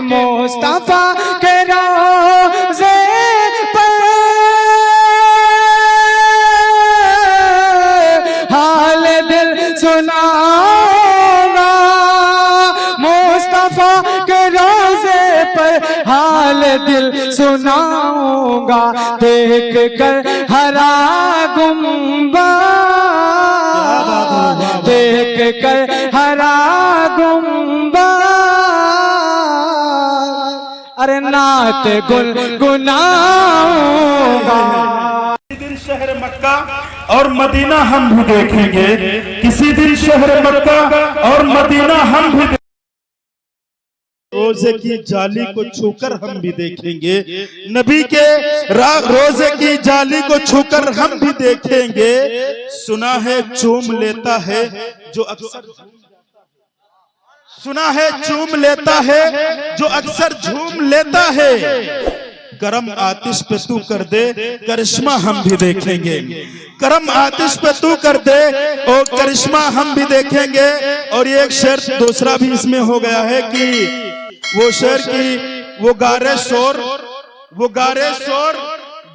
मुस्तफा के रोज़े पर हाल दिल सुनाऊंगा, मुस्तफा के रोज़े पर हाल दिल सुनाऊंगा, देख कर हरा गुंबद, देख कर हरा गुंबद, अरे नात गुनगुनाऊंगा। किसी दिन शहर मक्का और मदीना हम भी देखेंगे, किसी दिन शहर मक्का और मदीना हम भी रोजे की जाली को छूकर हम भी देखेंगे, नबी के रोजे की जाली को छूकर हम भी देखेंगे। सुना है चूम लेता है जो अक्सर, सुना है चूम लेता है जो अक्सर झूम लेता है, गरम आतिश पे तू कर दे करिश्मा हम भी देखेंगे, गरम आतिश पे तू कर दे और करिश्मा हम भी देखेंगे। और ये एक शेर दूसरा भी इसमें हो गया है कि वो शेर की वो गारे शोर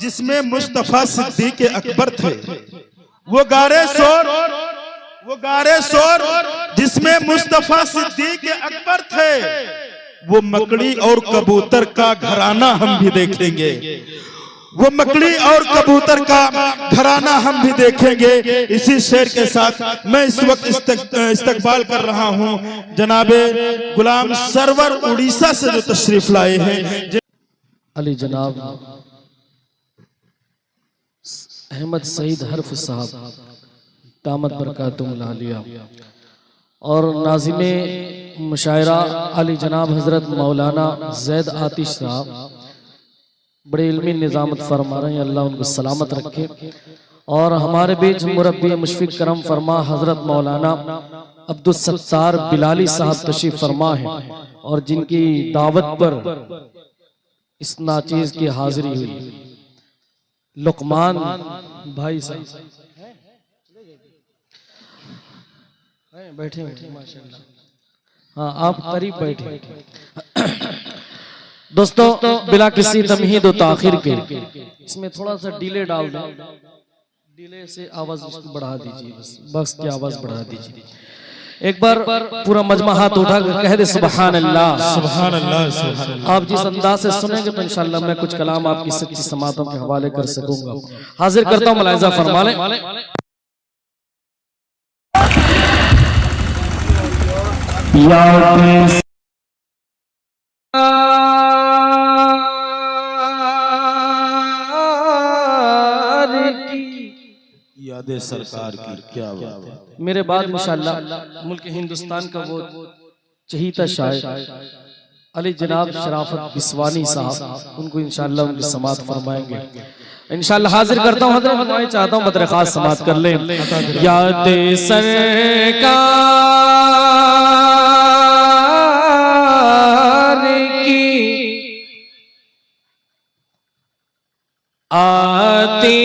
जिसमें मुस्तफा सिद्दीक अकबर थे, वो गारे शोर जिसमें मुस्तफा सिद्दीक अकबर थे, वो मकड़ी और कबूतर का घराना हम भी देखेंगे, वो मकड़ी और कबूतर का घराना हम भी देखेंगे। इसी शेर के साथ मैं इस वक्त इस्तकबाल कर रहा हूं जनाबे गुलाम सरवर उड़ीसा से जो तशरीफ लाए हैं, अली जनाब अहमद सईद हर्फ साहब दामद बरकातुहुल आलिया और नाज़िमे मुशायरा अली जनाब हजरत मौलाना जैद आतिश साहब बड़े इल्मी निज़ामत फरमा रहे हैं, अल्लाह उनको सलामत रखे। और हमारे बीच मुरब्बी मुशफिक करम फरमा हजरत मौलाना अब्दुल सत्तार बिलाली साहब तशरीफ फरमा है और जिनकी दावत पर इस नाचीज की हाजिरी हुई। लुकमान भाई साहब बैठे माशाल्लाह, हाँ आप करीब बैठे। दोस्तों बिला किसी तमहीद और ताखिर के इसमें थोड़ा सा डिले डाल दें, डिले से आवाज बढ़ा दीजिए, बस की आवाज बढ़ा दीजिए। एक बार पूरा मजमा हाथ उठा कह दे सुभान अल्लाह, सुभान अल्लाह, सुभान अल्लाह। आप जिस अंदाज से सुनेंगे तो इंशाअल्लाह मैं कुछ कलाम आपकी सच्ची समातों के हवाले कर सकूंगा। हाजिर करता हूं, मुलाहिजा फरमा लें। यादें सरकार की क्या बात है। मेरे बाद इंशाअल्लाह मुल्क हिंदुस्तान का वो चहीता शायर अली जनाब शराफत बिस्वानी साहब, उनको इंशाअल्लाह उनकी समात फरमाएंगे। इंशाअल्लाह हाजिर करता हूँ हजरत, मैं चाहता हूँ मदर खास समात कर लें। यादें सरकार की आती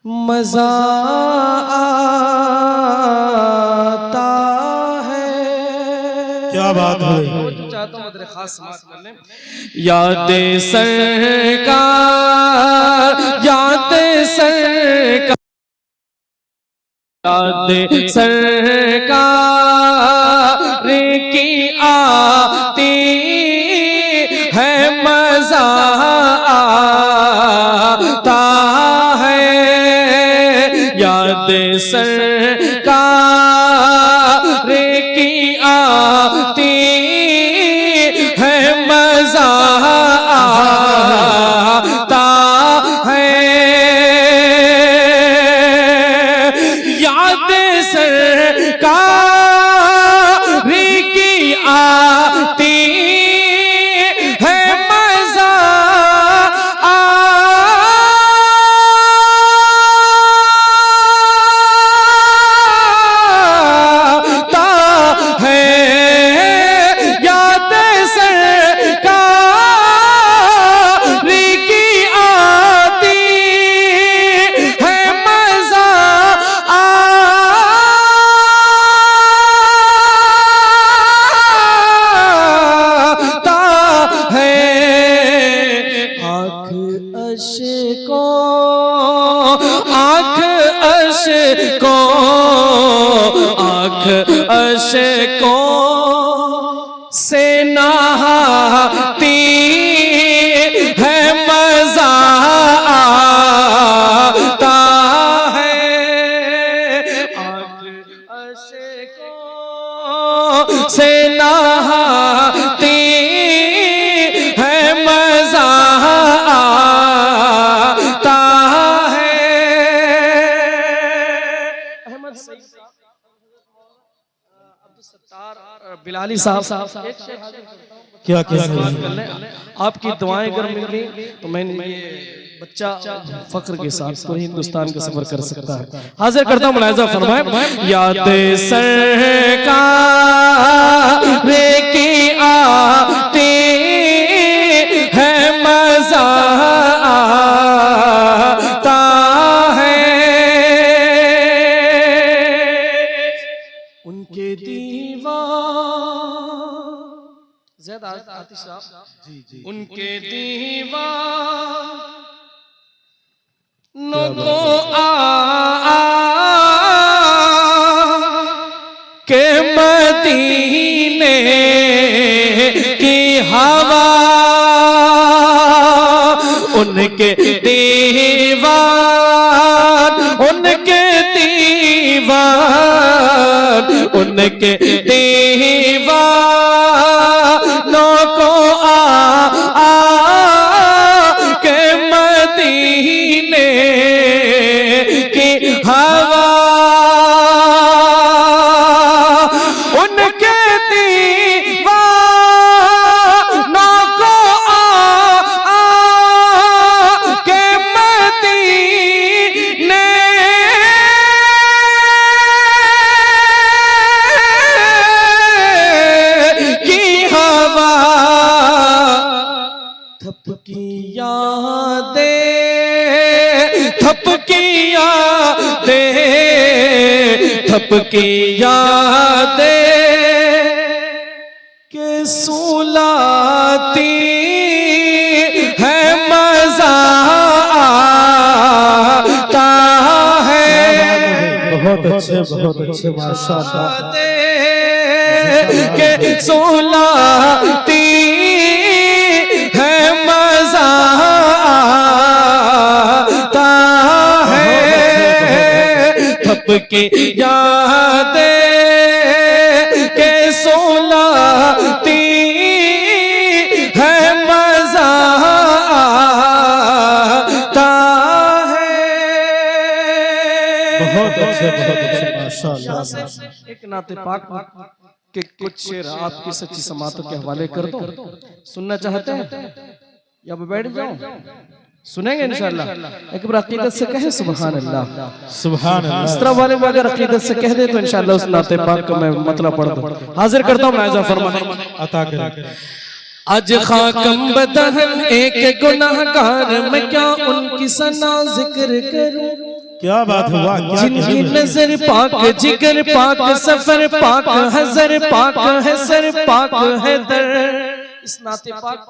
मजा आता है। क्या बात है। चाहता हूँ मदर खास समात कर लें। यादें सरकार, यादें सरकार, यादें सरकार की आती है मजा आता है, यादें सरकार की आती है मजा आता है, यादें सरकार की आती है मजा आँख अशकों से नहाती है, मजा आता है। आँख अशकों से नहाती है, मजा आता है। अहमद सईद बिलाली साहब क्या क्या आपकी दुआएं अगर मिल गई तो मैंने ये बच्चा फख्र के साथ पूरे हिंदुस्तान का सफर कर सकता है। हाजिर करता हूं, मुलाहिजा फरमाएं। याद सरकार की आती है, मजा आता है। उनके ज़ैद आतिश साहब जी उनके दीवानों को के मदीने की हवा, उनके दीवान उनके दीवान उनके दीवानों को के मदीने की हवा, उनके दीवानों को के मदीने की हवा, थपकी यादें थपकी यादें थपकी यादें के सुलाती है, मजा आता है। बहुत अच्छे माशाअल्लाह के सुलाती है, मजा आता है। थपकी यादें के सुलाती है, मजा आता है। बहुत अच्छे माशाअल्लाह। एक नाते पाक के कुछ शेर आपकी सच्ची समातों के हवाले कर दो, सुनना चाहते हैं या बैठ जाओ? सुनेंगे इंशाअल्लाह। एक बार अकीदत से कहे सुभान अल्लाह, सुभान अल्लाह। इस तरह वाले में अगर अकीदत से कह दे तो इंशाअल्लाह उस नाते पाक का मैं मतलब पढ़ दूं। हाजिर करता हूं, मुलाहिजा फरमाएं। अता करें। आज खाकम बदहन एक गुनाहगार, मैं क्या उनकी सना जिक्र करूं। क्या बात हुआ, जिनकी नजर पाक, जिगर पाक, सफर पाक, हजर पाक है, सर पाक है दर। इस नाते पाक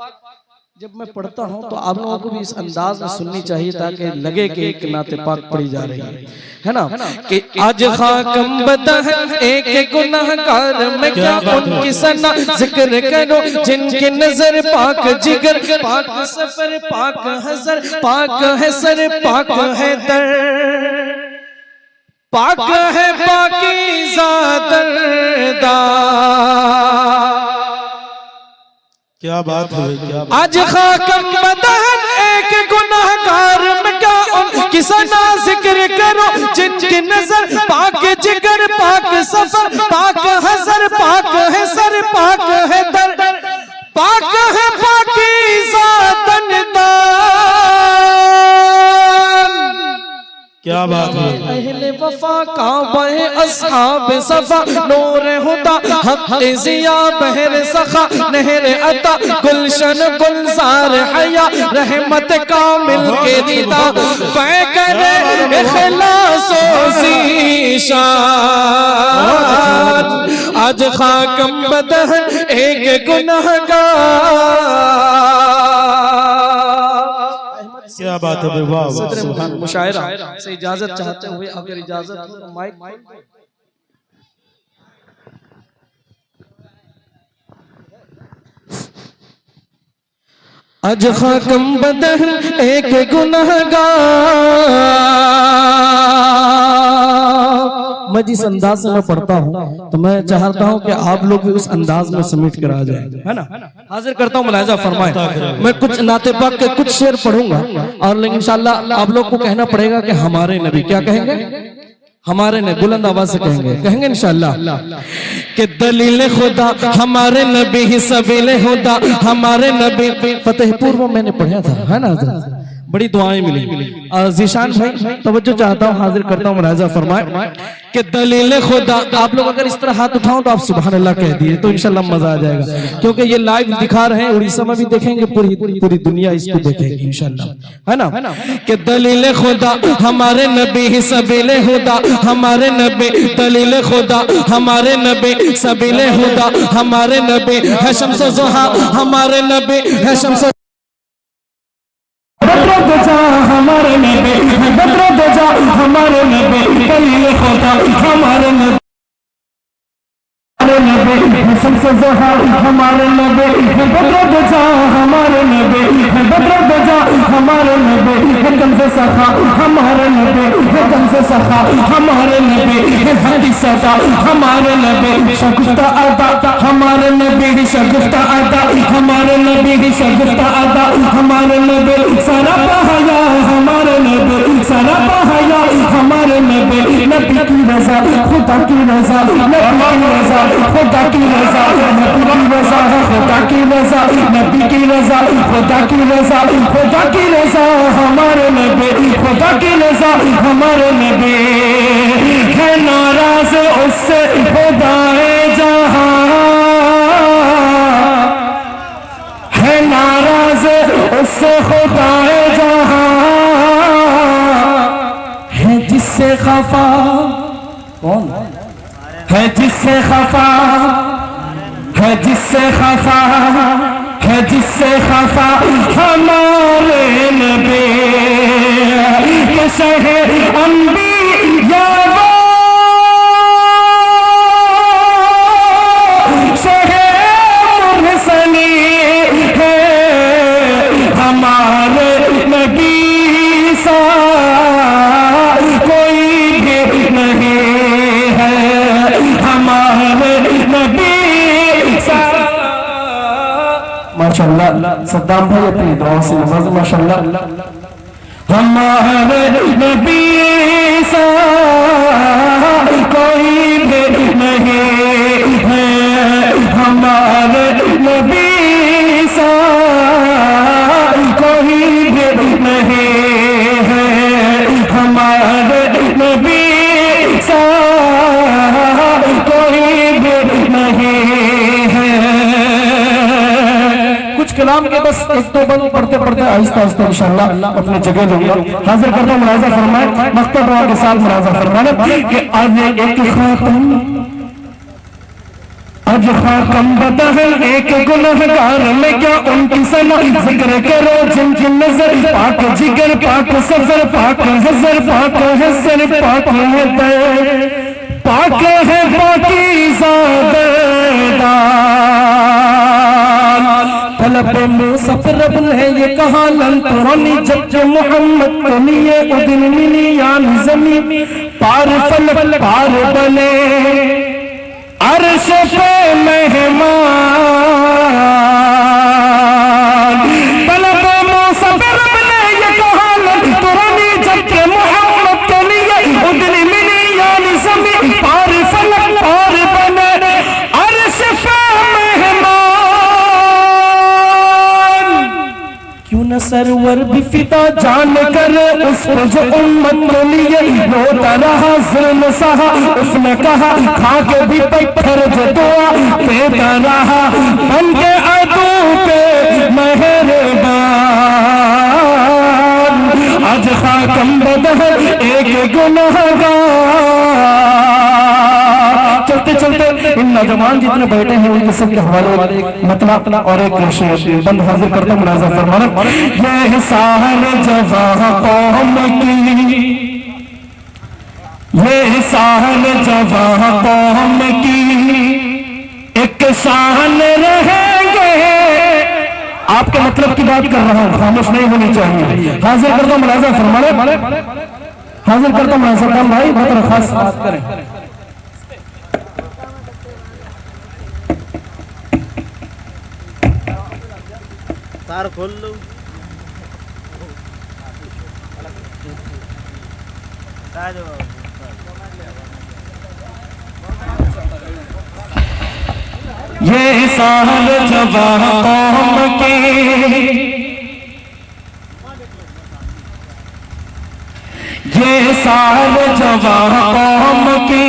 जब मैं पढ़ता हूँ तो आप लोगों को भी इस अंदाज में सुननी चाहिए ताकि लगे कि एक नाते पाक पढ़ी जा रही है ना। कि आज खाकम बदहन एक गुनाहगार, मैं क्या उनकी सना जिक्र करूं। जिनकी नजर पाक, जिगर पाक, सफर पाक, हजर पाक है, सर पाक है दर। पाक है पाकीज़ा दरदार। क्या बात है, क्या बात। आज खाकम बदहन एक गुनाहगार, मैं क्या उनकी सना जिक्र करूं। जिनकी नजर पाक, जिगर पाक, सफर पाक, हजर पाक है, सर पाक है दर। पाक है पाकीज़ा दरदार। क्या बात है। अहले वफा काबा है, अस्हाब सफा, नूर हुदा, हक जिया, बहर सखा, नहर अता, गुलशन गुलजार हया, रहमत कामिल के दीदा, पै करे इखलास व ज़ीशान। आज खाकम बदहन एक गुनाहगार। क्या क्या बात है, वाह वाह। सदर मुशायरा से इजाजत चाहते हुए, अगर इजाजत हो तो माइक अज खाकम बदन एक गुनहगार। मैं जिस अंदाज से मैं पढ़ता हूँ तो मैं चाहता हूँ कि आप लोग भी उस अंदाज में समेट कर आ जाए, है ना। हाजिर करता हूँ, मुलाहिजा फरमाए। मैं कुछ नाते पाक के कुछ शेर पढ़ूंगा और लेकिन इंशाअल्लाह आप लोग को कहना पड़ेगा कि हमारे नबी, क्या कहेंगे, हमारे ने बुलंद आवाज से कहेंगे इंशाअल्लाह कि दलील खुदा हमारे नबी ही सबीले खुदा हमारे नबी। फतेहपुर में मैंने पढ़ा था, है ना, बड़ी दुआएं मिली। जीशान भाई तवज्जो चाहता हूँ, हाजिर करता हूँ, मुलाहिजा फरमाए कि दलील खुदा। आप लोग अगर इस तरह हाथ उठाओ तो आप सुभान अल्लाह कह दिए तो इंशाल्लाह मजा आ जाएगा, क्योंकि ये लाइव दिखा रहे हैं, उड़ीसा में भी देखेंगे, पूरी दुनिया इसको देखेगी इंशाल्लाह, है ना। कि दलील खुदा हमारे नबी ही सबीले हुदा हमारे नबी, दलील खुदा हमारे नबी सबीले हुदा हमारे नबी, है शम्स ज़ुहा हमारे नबी, है शम्स हमारे नबी, बद्र दजा हमारे नबी, दलील खुदा हमारे नबी, शम्स ज़ुहा हमारे नबी, बद्र दजा हमारे नबी, बद्र दजा हमारे नबी, कम से सखा हमारे नबी, कम से सखा हमारे नबी, हदी सदा हमारे नबी, शगुफ्ता अदा हमारे नबी, शगुफ्ता अदा हमारे नबी, शगुफ्ता अदा हमारे नबी, सारा बहाया हमारे नबी, सारा बहाया हमारे नबी, नबी की रज़ा खुदा की रज़ा, नबी की रज़ा खुदा की रज़ा, नबी की रज़ा खुदा की रज़ा, नबी की रज़ा खुदा की रज़ा, खुदा की रज़ा हमारे नबी, खुदा की रज़ा हमारे नबी, है नाराज़ उससे खुदाए जहां, है नाराज़ उससे खुदाए जहां, है जिससे खफा, कौन है जिससे खफा, है जिससे खफा, है जिससे खफा हमारे नबी, के शहर अंबिया वो शहर मुरसली है, हमारे नबी सा कोई भी नहीं है, हमारे नबी सा। माशाअल्लाह सद्दाम भाई अपनी दुआ से नवाज़, माशाअल्लाह। हमारे नबी सा कोई भी नहीं है, हमारे नबी सा कोई भी नहीं है, हमारे नबी सा कोई भी नहीं है। कुछ कलाम के बस एक दो बंद पढ़ते पढ़ते आहिस्ता आहिस्ता इंशाअल्लाह अपनी जगह लूंगा। हाजिर करता हूं, मुलाहिजा फरमाए, मख्तर दुआ के साथ मुलाहिजा फरमाना कि आज एक खातम, आज खाकम बदहल एक गुनहगार में क्या उनकी सना, जिक्र करो जिनकी नजर पाक जिगर पाक सफर पाक हजर पाक हजर पाक है दे पाक है पाकीज़ा तलब मुसफ़िर रब ने ये कहा लन तुरानी, जब मोहम्मद को लिए उदिन मिली यान ज़मीन पार फलक पार बने अर्श पे मेहमान, तलब मुसफ़िर रब ने ये कहा लन तुरानी, जब मोहम्मद को लिए उदिन मिली यान ज़मीन पार फलक पार बने अर्श पे मेहमान। क्यों न सरवर भी फिदा जान कर उस पर जो उम्मत के लिए रोता रहा जुल्म सहा, उसने कहा खा के भी पत्थर जो दुआ देता रहा, बन के अदू पे मेहरबान। आज खाकम बदहल एक गुनहगार, चलते चलते इन्ना नौजवान जितने बैठे हैं उनके सबके हवाले मतलब और एक बंद हाजिर करता मुलाजा फरमाना। ये सारे जवां कौम की, ये सारे जवां कौम की एक शान रहेंगे। आपके मतलब की बात कर रहा हूं, खामोश नहीं होनी चाहिए। हाजिर करता मुलाजा फरमाने, हाजिर करता मुलाजा फरमान भाई, बहुत खास बात करें। तार खोल लो। ये साल जवां कौम की, ये साल जवां कौम की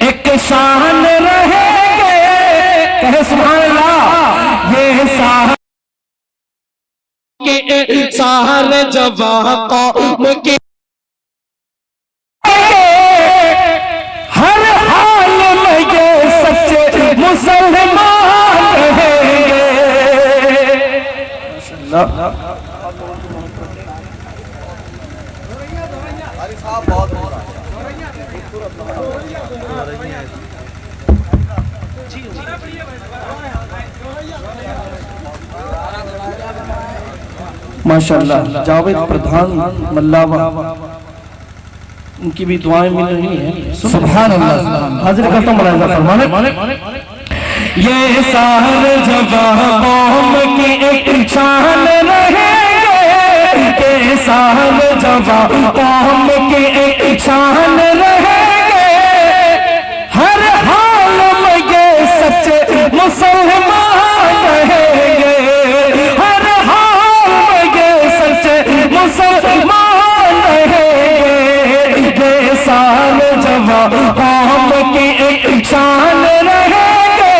एक शान रहेंगे। कहे सुभान अल्लाह। ये साल के साल जवां कौम के हर हाल में ये सच्चे मुसलमान रहेंगे। माशाअल्लाह जावेद प्रधान मल्लावा, उनकी भी दुआएं मिल रही हैं। सुभान अल्लाह। हाजिर करता हूं मुलाजा फरमाने। ये सारे जवां कौम की एक शान रहेंगे। ये सारे जवां कौम की एक शान रहेंगे। हर हाल में ये सच्चे मुसलमान रहेंगे। हर हाल में ये सच्चे मुसलमान रहेंगे। ये साल जवां कौम की एक शान रहेंगे।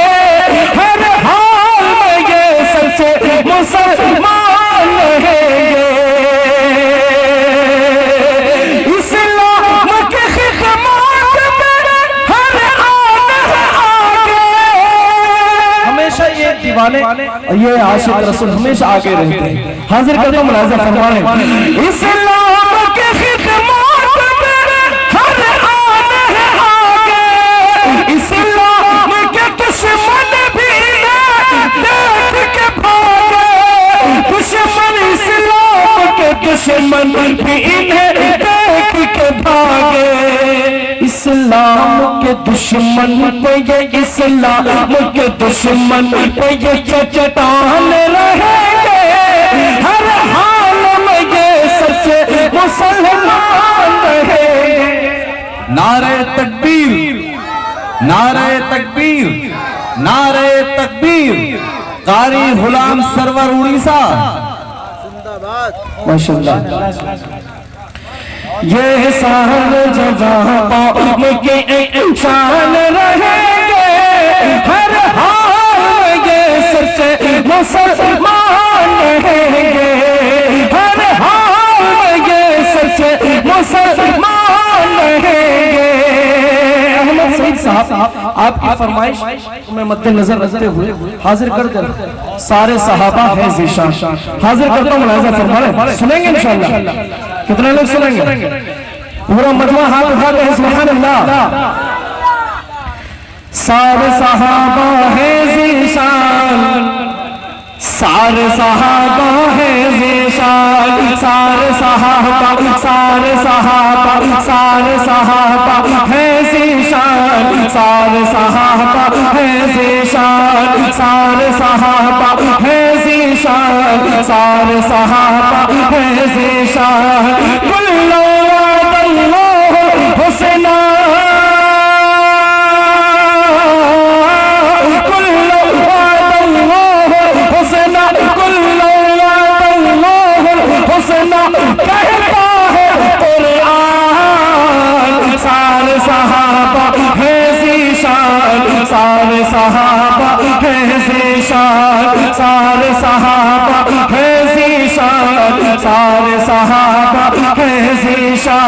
हर हाल में ये सच्चे मुसलमान रहेंगे। इस्लाम की खिदमत में हर आन है आगे। हमेशा ये दीवाने, ये आशिक रसूल हमेशा आगे रहते हैं। हाजिर करता हूं मुलाजा फरमाने। इस्लाम की खिदमत में हर आन है आगे। इस्लाम के दुश्मन भी देख के भागे। दुश्मन इस्लाम के दुश्मन भी इन्हें देख के भागे। इस्लाम के दुश्मन पे ये, इस्लाम के दुश्मन पे ये चट्टान रहेंगे। हर हाल में ये सच्चे मुसलमान रहेंगे। नारे तकबीर, नारे तकबीर, नारे तकबीर। कारी गुलाम सरवर उड़ीसा। माशाअल्लाह। ये सारे जवां कौम की एक शान रहेंगे। हर हाल में ये सच्चे मुसलमान रहेंगे। हर हाल में ये सच्चे मुसलमान रहेंगे। अहमद सईद साहब, आपकी फरमाइश को मैं मद्देनजर रखते हुए हाजिर कर कर सारे सहाबा है ज़ीशान। हाजिर करता हूं मुलाजा फरमाने। सुनेंगे इंशाअल्लाह? कितने लोग सुनेंगे? पूरा मजमा हाथ उठा के सुभान अल्लाह। सारे सहाबा है ज़ीशान, सारे सहाबा है ज़ीशान। सारे सहाबा, सारे सहाबा, सारे सहाबा है ज़ीशान। सारे सहाबा है ज़ीशान। सारे सहाबा है ज़ीशान। सारे सहाबा है ज़ीशान। कुल्लू वअदल्लाहु हुस्ना, कुल्लू वअदल्लाहु हुस्ना, कुल्लू वअदल्लाहु हुस्ना कहता है कुरआन। सारे सहाबा है ज़ीशान। सारे सहाबा है ज़ीशान। सारे सहाबा है ज़ीशान। सारे सहाबा है ज़ीशान।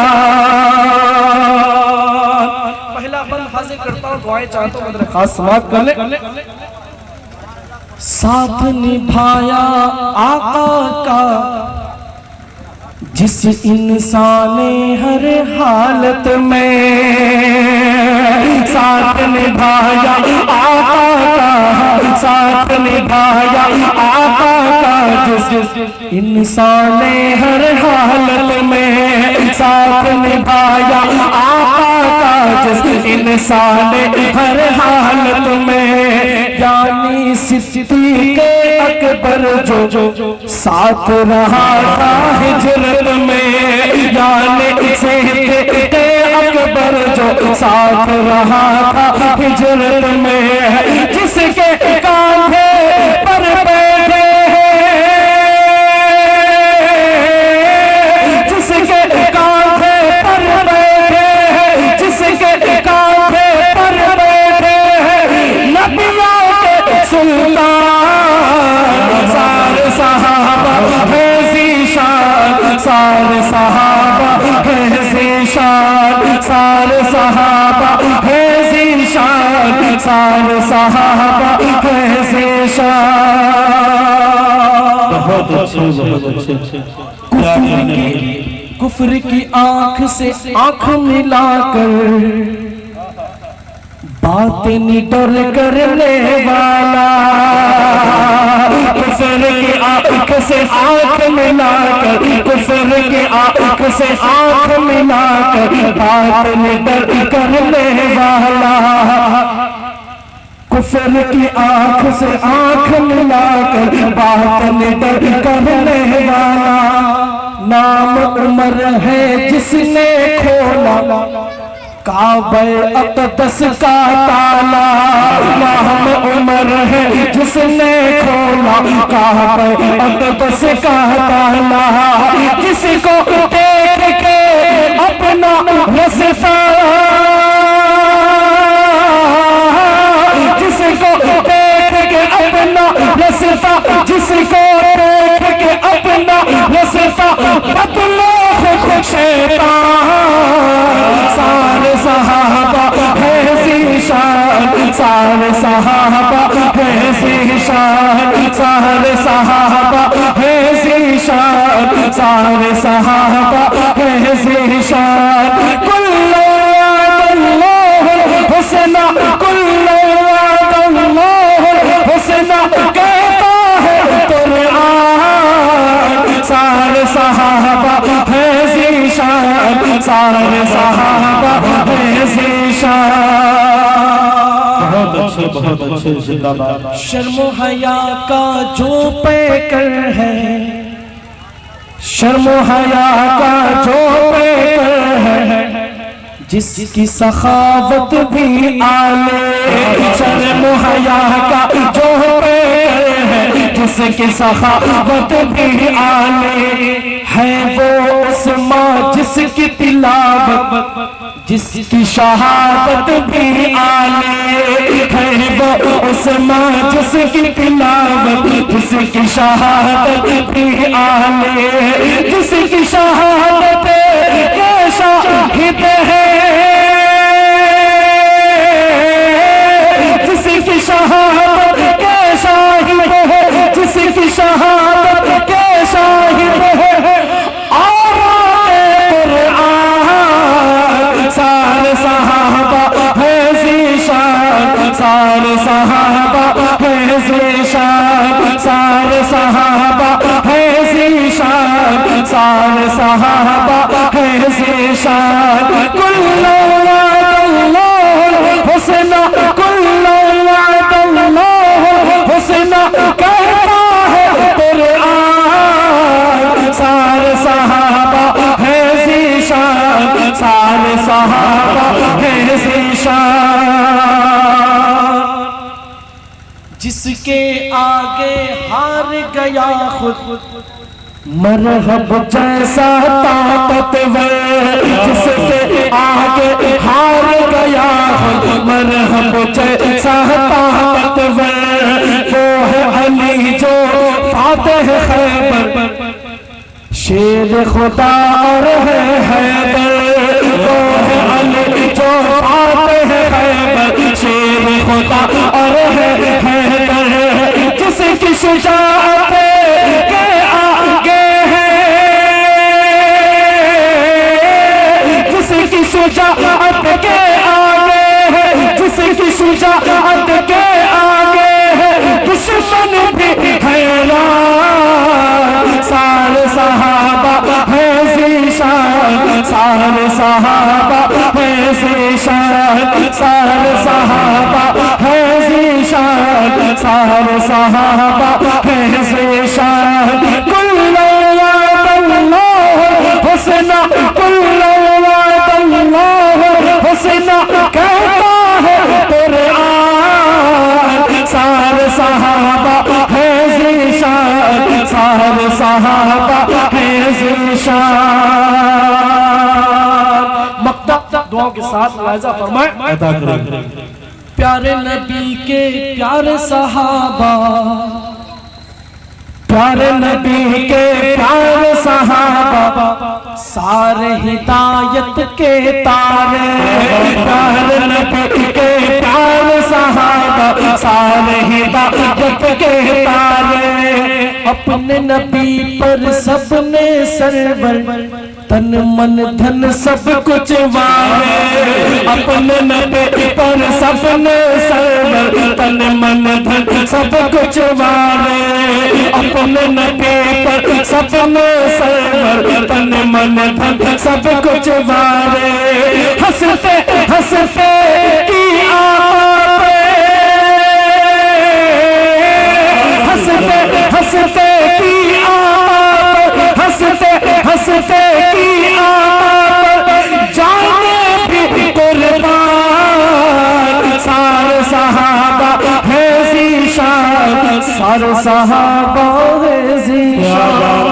हाजिर करता हूँ, दुआएं चाहता हूँ, मेरे खास समाप्त कर ले। साथ निभाया आका का जिस इंसान ने हर हालत में, साथ निभाया आका का, साथ निभाया आका का जिस इंसान ने हर हालत में, साथ निभाया आका का जिस इंसान ने हर हालत में, यानी सिद्दीक़ अकबर जो साथ रहा था हिजरत में, यानी सिद्दीक़ अकबर जो साथ रहा था हिजरत में, जिसके कांधे पर बैठे, जिसके कांधे पर बैठे, जिसके कांधे पर बैठे नबियों के सुल्तान, सारे सहाबा है ज़ीशान, सारे सहाबा है ज़ीशान, सारे सहाबा है ज़ीशान, सारे सहाबा है ज़ीशान। बहुत अच्छे कुफ्र की आंख से आंख मिलाकर बातें निडर करने वाला, कुफ्र की आंख से आंख मिलाकर, कुफ्र की आंख से आंख मिलाकर बात निडर करने वाला, कुफ्र की आंख से आंख मिलाकर बात निडर करने वाला, नाम उमर है जिसने खोला काबे अक़दस का ताला, नाम उमर है जिसने खोला काबे अक़दस का ताला, जिसको देख के अपना रस्ता, जिसको देख के अपना रस्ता, जिसको देख के अपना रस्ता बदले खुद शैतान, सारे सहाबा है ज़ीशान, सारे सहाबा है ज़ीशान, सारे सहाबा है ज़ीशान, सारे सहाबा है ज़ीशान। कुल्लु वअदल्लाहु हुस्ना, कुल्लु वअदल्लाहु हुस्ना कहता है कुरआन, सारे सहाबा है ज़ीशान, सारे सहाबा है ज़ीशान। बहुत अच्छे जिंदाबाद। शर्म हया का जो पैकर है, शर्म हया का जो पैकर है, जिसकी सखावत भी आले, शर्म हया का जो पैकर है, जिसकी सखावत भी आले, है वो उस्मा जिसकी तिलावत, जिसकी शहादत भी आले, है वो उस्मा जिसकी तिलावत, जिसकी शहादत भी आले, जिसकी शहादत के शाहिद है, जिसकी शहादत के शाहिद है, जिसकी शहादत के शाहिद है, और कुरआन, सारे सहाबा है ज़ीशान, सारे सहाबा है ज़ीशान, सारे सहाबा है ज़ीशान, सारे सहाबा है ज़ीशान। कुल्लु वअदल्लाहु हुस्ना, कुल्लु वअदल्लाहु हुस्ना कहता है कुरआन, सारे सहाबा है ज़ीशान, सारे सहाबा है ज़ीशान। जिसके आगे हार गया खुद मरहब जैसा ताकतवर, जिसके आगे हार गया खुद मरहब जैसा ताकतवर, वो है अली जो फातिह खैबर, शेर खुदा और है हैदर, वो है अली जो फातिह खैबर, शुजाअत के आगे है, जिसकी शुजाअत के आगे है, जिसकी शुजाअत के आगे है दुश्मन भी हैरान। सारे सहाबा है ज़ीशान, सारे सहाबा है ज़ीशान, सारे सहाबा है ज़ीशान, सारे सहाबा है ज़ीशान। कुल्लु वअदल्लाहु हुस्ना, कुल्लु वअदल्लाहु हुस्ना कहता है कुरआन। सारे सहाबा है ज़ीशान, सारे सहाबा है ज़ीशान। मक्ता दुआओं के साथ मुलाहिज़ा फरमाएं। प्यारे नबी के प्यारे सहाबा, प्यारे नबी के प्यारे सहाबा, सारे हिदायत के तारे। प्यारे नबी के प्यारे सहाबा, सारे हिदायत के तारे। अपने नबी पर सबने सरवर तन मन धन सब कुछ वारे। अपने नबी पर सबने सरवर तन मन धन सब कुछ वारे। अपने नबी पर सबने सरवर तन मन धन सब कुछ वारे। हंसते हंसते की आते, हंसते हंसते की आते, हंसते हंसते की आते, जाने भी कुर्बान। सारे सहाबा है ज़ीशान, सारे सहाबा है ज़ीशान।